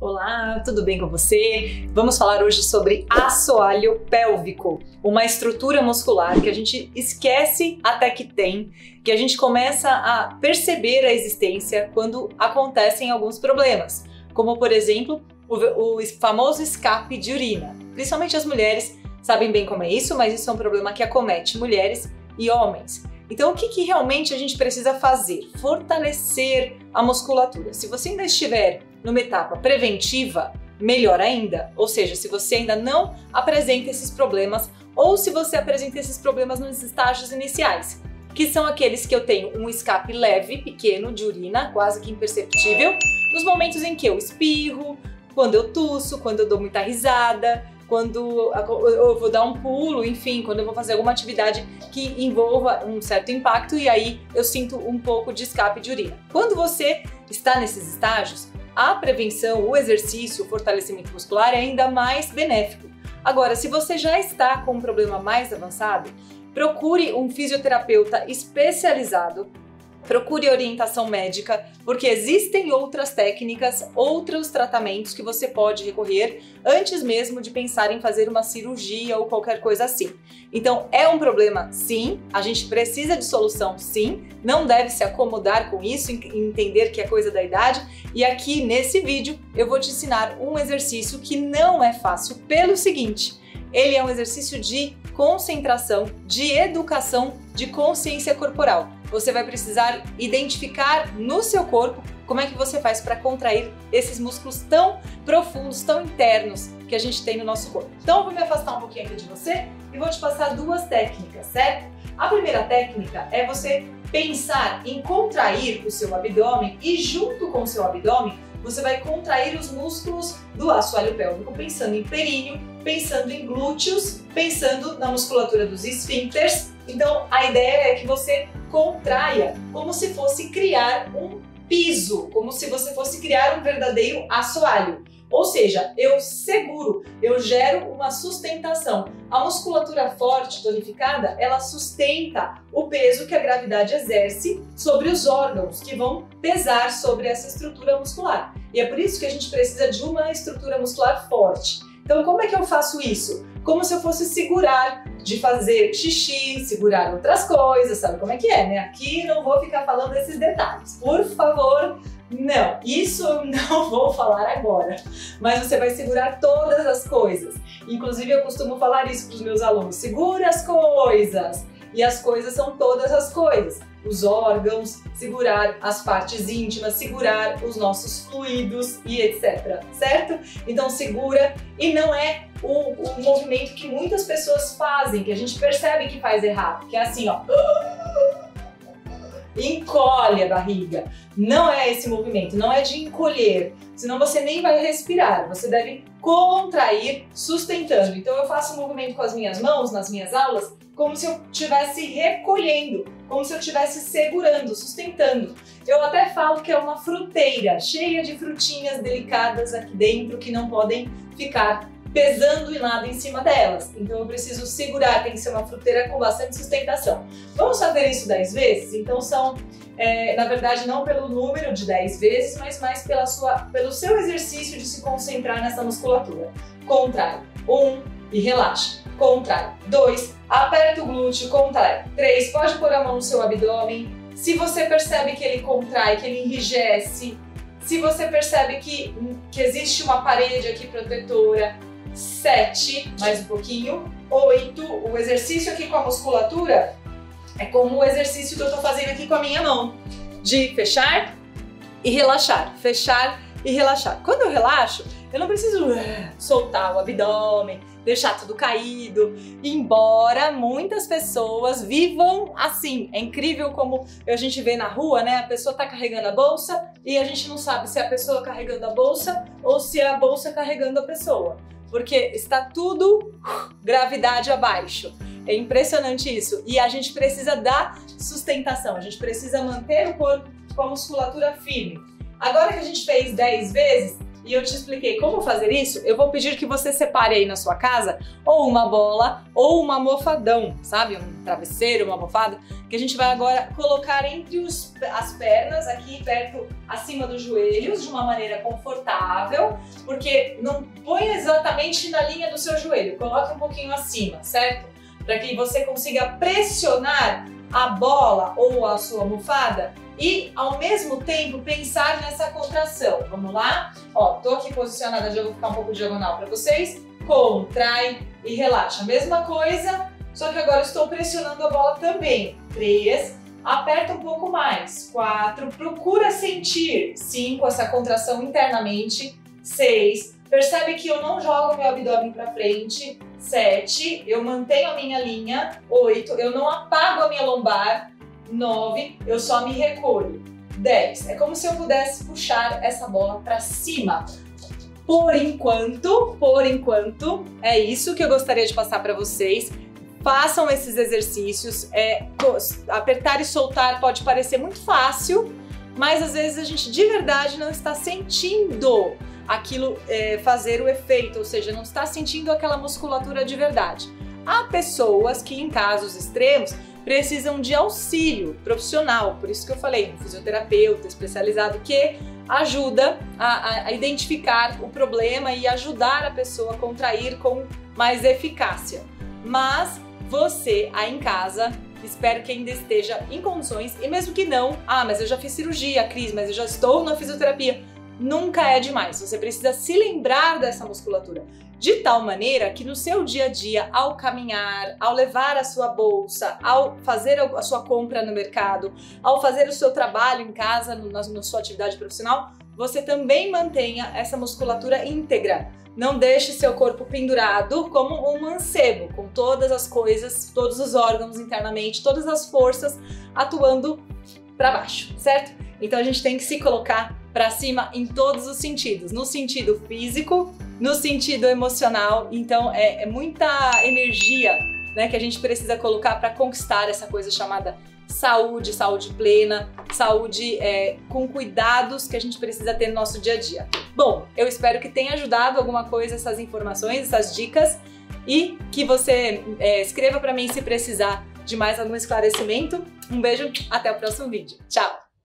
Olá, tudo bem com você? Vamos falar hoje sobre assoalho pélvico, uma estrutura muscular que a gente esquece até que tem, que a gente começa a perceber a existência quando acontecem alguns problemas, como por exemplo o famoso escape de urina. Principalmente as mulheres sabem bem como é isso, mas isso é um problema que acomete mulheres e homens. Então, o que realmente a gente precisa fazer? Fortalecer a musculatura. Se você ainda estiver numa etapa preventiva, melhor ainda. Ou seja, se você ainda não apresenta esses problemas ou se você apresenta esses problemas nos estágios iniciais, que são aqueles que eu tenho um escape leve, pequeno, de urina, quase que imperceptível, nos momentos em que eu espirro, quando eu tusso, quando eu dou muita risada, quando eu vou dar um pulo, enfim, quando eu vou fazer alguma atividade que envolva um certo impacto e aí eu sinto um pouco de escape de urina. Quando você está nesses estágios, a prevenção, o exercício, o fortalecimento muscular é ainda mais benéfico. Agora, se você já está com um problema mais avançado, procure um fisioterapeuta especializado, procure orientação médica, porque existem outras técnicas, outros tratamentos que você pode recorrer antes mesmo de pensar em fazer uma cirurgia ou qualquer coisa assim. Então, é um problema sim, a gente precisa de solução sim, não deve se acomodar com isso, entender que é coisa da idade. E aqui nesse vídeo eu vou te ensinar um exercício que não é fácil pelo seguinte: ele é um exercício de concentração, de educação, de consciência corporal. Você vai precisar identificar no seu corpo como é que você faz para contrair esses músculos tão profundos, tão internos que a gente tem no nosso corpo. Então eu vou me afastar um pouquinho aqui de você e vou te passar duas técnicas, certo? A primeira técnica é você pensar em contrair o seu abdômen e junto com o seu abdômen você vai contrair os músculos do assoalho pélvico, pensando em períneo, pensando em glúteos, pensando na musculatura dos esfíncteres. Então a ideia é que você contraia como se fosse criar um piso, como se você fosse criar um verdadeiro assoalho. Ou seja, eu seguro, eu gero uma sustentação. A musculatura forte, tonificada, ela sustenta o peso que a gravidade exerce sobre os órgãos que vão pesar sobre essa estrutura muscular. E é por isso que a gente precisa de uma estrutura muscular forte. Então, como é que eu faço isso? Como se eu fosse segurar de fazer xixi, segurar outras coisas, sabe como é que é, né? Aqui não vou ficar falando desses detalhes, por favor. Não, isso eu não vou falar agora, mas você vai segurar todas as coisas. Inclusive eu costumo falar isso para os meus alunos: segura as coisas. E as coisas são todas as coisas. Os órgãos, segurar as partes íntimas, segurar os nossos fluidos e etc. Certo? Então segura, e não é o movimento que muitas pessoas fazem, que a gente percebe que faz errado, que é assim, ó. Encolhe a barriga. Não é esse movimento, não é de encolher, senão você nem vai respirar. Você deve contrair sustentando. Então eu faço um movimento com as minhas mãos nas minhas aulas como se eu estivesse recolhendo, como se eu estivesse segurando, sustentando. Eu até falo que é uma fruteira cheia de frutinhas delicadas aqui dentro que não podem ficar pesando e nada em cima delas. Então eu preciso segurar, tem que ser uma fruteira com bastante sustentação. Vamos fazer isso 10 vezes? Então são, na verdade, não pelo número de 10 vezes, mas mais pelo seu exercício de se concentrar nessa musculatura. Contrai. 1 e relaxa. Contrai. 2, aperta o glúteo, contrai. 3, pode pôr a mão no seu abdômen. Se você percebe que ele contrai, que ele enrijece, se você percebe que existe uma parede aqui protetora, 7, mais um pouquinho, 8, o exercício aqui com a musculatura é como o exercício que eu estou fazendo aqui com a minha mão, de fechar e relaxar, fechar e relaxar. Quando eu relaxo, eu não preciso soltar o abdômen, deixar tudo caído, embora muitas pessoas vivam assim. É incrível como a gente vê na rua, né? A pessoa tá carregando a bolsa e a gente não sabe se é a pessoa carregando a bolsa ou se é a bolsa carregando a pessoa, porque está tudo gravidade abaixo. É impressionante isso. E a gente precisa da sustentação, a gente precisa manter o corpo com a musculatura firme. Agora que a gente fez 10 vezes, e eu te expliquei como fazer isso, eu vou pedir que você separe aí na sua casa ou uma bola ou um almofadão, sabe? Um travesseiro, uma almofada, que a gente vai agora colocar entre as pernas, aqui perto, acima dos joelhos, de uma maneira confortável. porque não põe exatamente na linha do seu joelho, coloque um pouquinho acima, certo? Para que você consiga pressionar a bola ou a sua almofada e ao mesmo tempo pensar nessa contração. Vamos lá? Ó, tô aqui posicionada, já vou ficar um pouco diagonal para vocês. Contrai e relaxa. Mesma coisa, só que agora estou pressionando a bola também. 3, aperta um pouco mais. 4, procura sentir. 5, essa contração internamente. 6, percebe que eu não jogo meu abdômen para frente. 7, eu mantenho a minha linha. 8, eu não apago a minha lombar. 9, eu só me recolho. 10, é como se eu pudesse puxar essa bola para cima. Por enquanto, é isso que eu gostaria de passar para vocês. Façam esses exercícios. Apertar e soltar pode parecer muito fácil, mas às vezes a gente de verdade não está sentindo aquilo fazer o efeito, ou seja, não está sentindo aquela musculatura de verdade. Há pessoas que em casos extremos precisam de auxílio profissional, por isso que eu falei, um fisioterapeuta especializado que ajuda a identificar o problema e ajudar a pessoa a contrair com mais eficácia. Mas você aí em casa, espero que ainda esteja em condições, e mesmo que não, mas eu já fiz cirurgia, Cris, mas eu já estou na fisioterapia, nunca é demais. Você precisa se lembrar dessa musculatura de tal maneira que no seu dia a dia, ao caminhar, ao levar a sua bolsa, ao fazer a sua compra no mercado, ao fazer o seu trabalho em casa, na sua atividade profissional, você também mantenha essa musculatura íntegra. Não deixe seu corpo pendurado como um mancebo, com todas as coisas, todos os órgãos internamente, todas as forças atuando para baixo, certo? Então a gente tem que se colocar para cima em todos os sentidos, no sentido físico, no sentido emocional. Então é muita energia, né, que a gente precisa colocar para conquistar essa coisa chamada saúde, saúde plena, saúde com cuidados que a gente precisa ter no nosso dia a dia. Bom, eu espero que tenha ajudado alguma coisa essas informações, essas dicas, e que você escreva para mim se precisar de mais algum esclarecimento. Um beijo, até o próximo vídeo. Tchau!